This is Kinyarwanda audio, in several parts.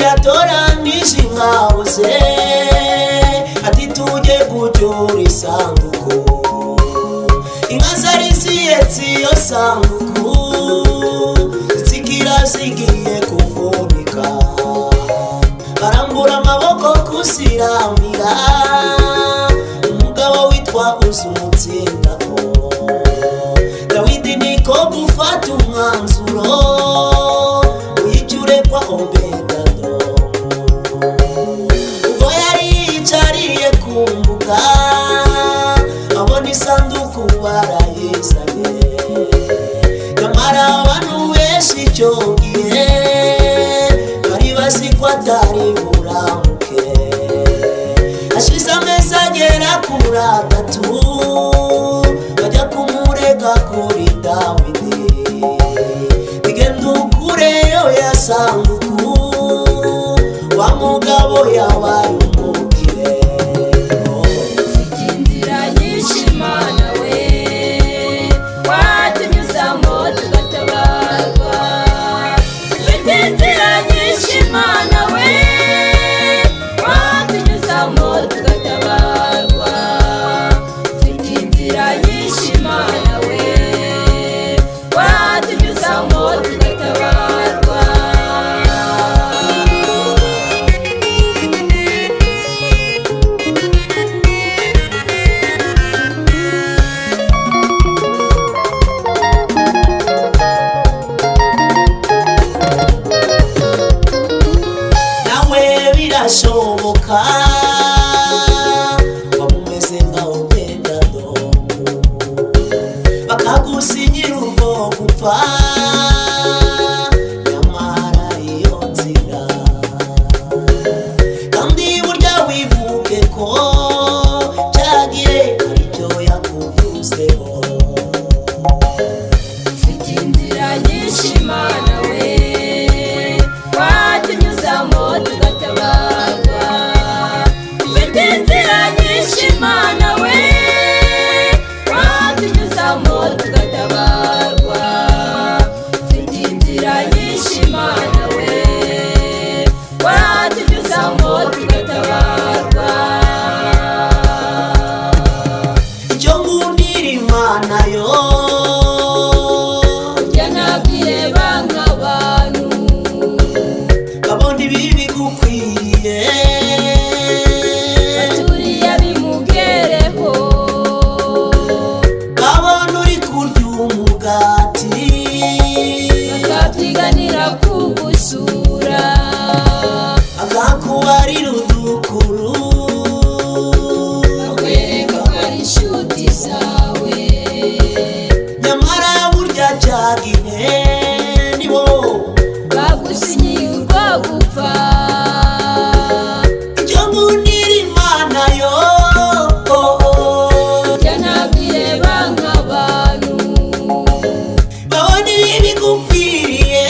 yatoranije ingabo ze ati tujye gucyura isanduku. Inka zari zihetse iyo sanduku zigira zigiye kuvunika, barambura amaboko kuziramira. Umugabo witwa Uzumutsindako Dawidi niko gufata umwanzuro uyicure kwa Obededom. Ubwo yari yicariye ku mbuga abona isanduku barayizanye, nyamara abantu benshi icyo gihe bari bazi ko atari buramuke. Hashize amezi agera kuri 3 bajya kumurega kuri Dawidi, bigenda ukureyo ya sanduku wa mugabo yabaye umukire. Ufite inzira nyinshi Mana we, watunyuzamo tugatabarwa. Ufite inzira nyinshi Mana we, watunyuzamo tugatabarwa. Ufite inzira nyinshi Mana we, watunyuzamo tugatabarwa. Nawe birashoboka wamumeze nka Obededom, bakagusinyira urwo gupfa, nyamara iyo nzira kandi burya wibuke ko cyagiye aricyo yakuvuzeho. Ufite inzira nyinshi Mana we, watunyuzamo tugatabarwa. Ufite inzira nyinshi Mana we, watunyuzamo tugatabarwa. Ufite inzira nyinshi Mana we, watunyuzamo tugatabarwa. Icyo ngundira Imana yo Burya ntabyireba nk'abantu, babona ibi bigukwiriye, baturiye bimugereho. babona uri kurya umugati, bakabyiganira kugusura, akakubarira udukuru, bakwereka ko ari inshuti zawe. nyamara burya cyagihe nibo bagusinyiye urwo gupfa. icyo ngundira Imana yo Burya ntabyireba nk'abantu, babona ibi bigukwiriye,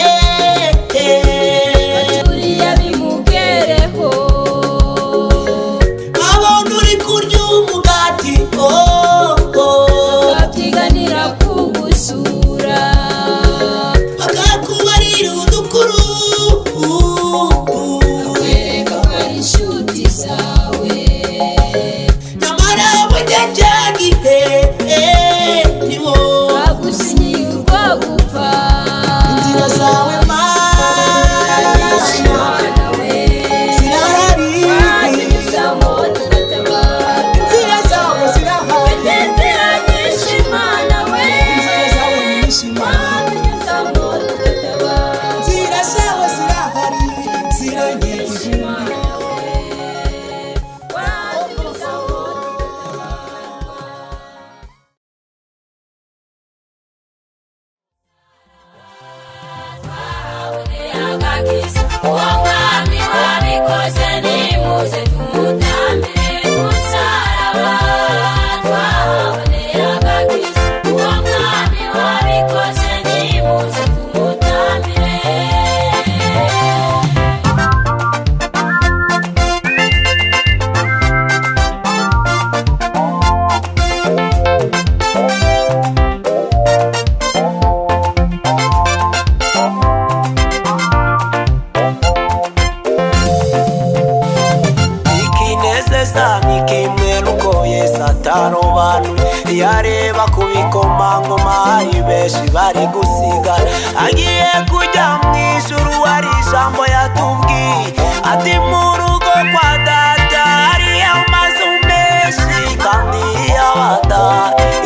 yareba ku bikomangoma hari benshi bari gusigara agiye kujya mu ijuru hari ijambo yatubwiye ati mu rugo kwa data hariyo amazu menshi kandi y'abada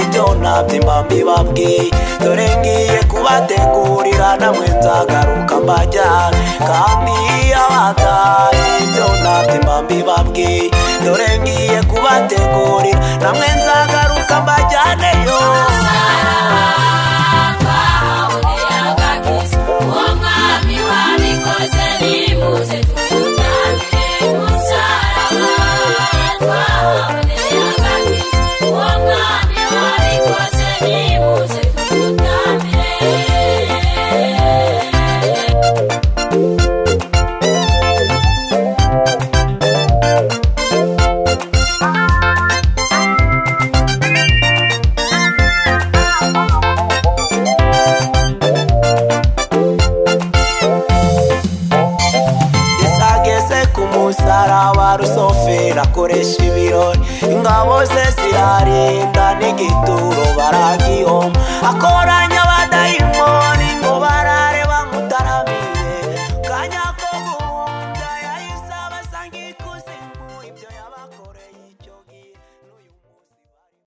ibyo ntabyimba mbibabwiye dore ngiye kubategurira namwe nzagaruka mbajyana kandi y'abada ibyo ntabyimba mbibabwiye dore ngiye kubategurira namwe nzagaruka mbajyaneyo.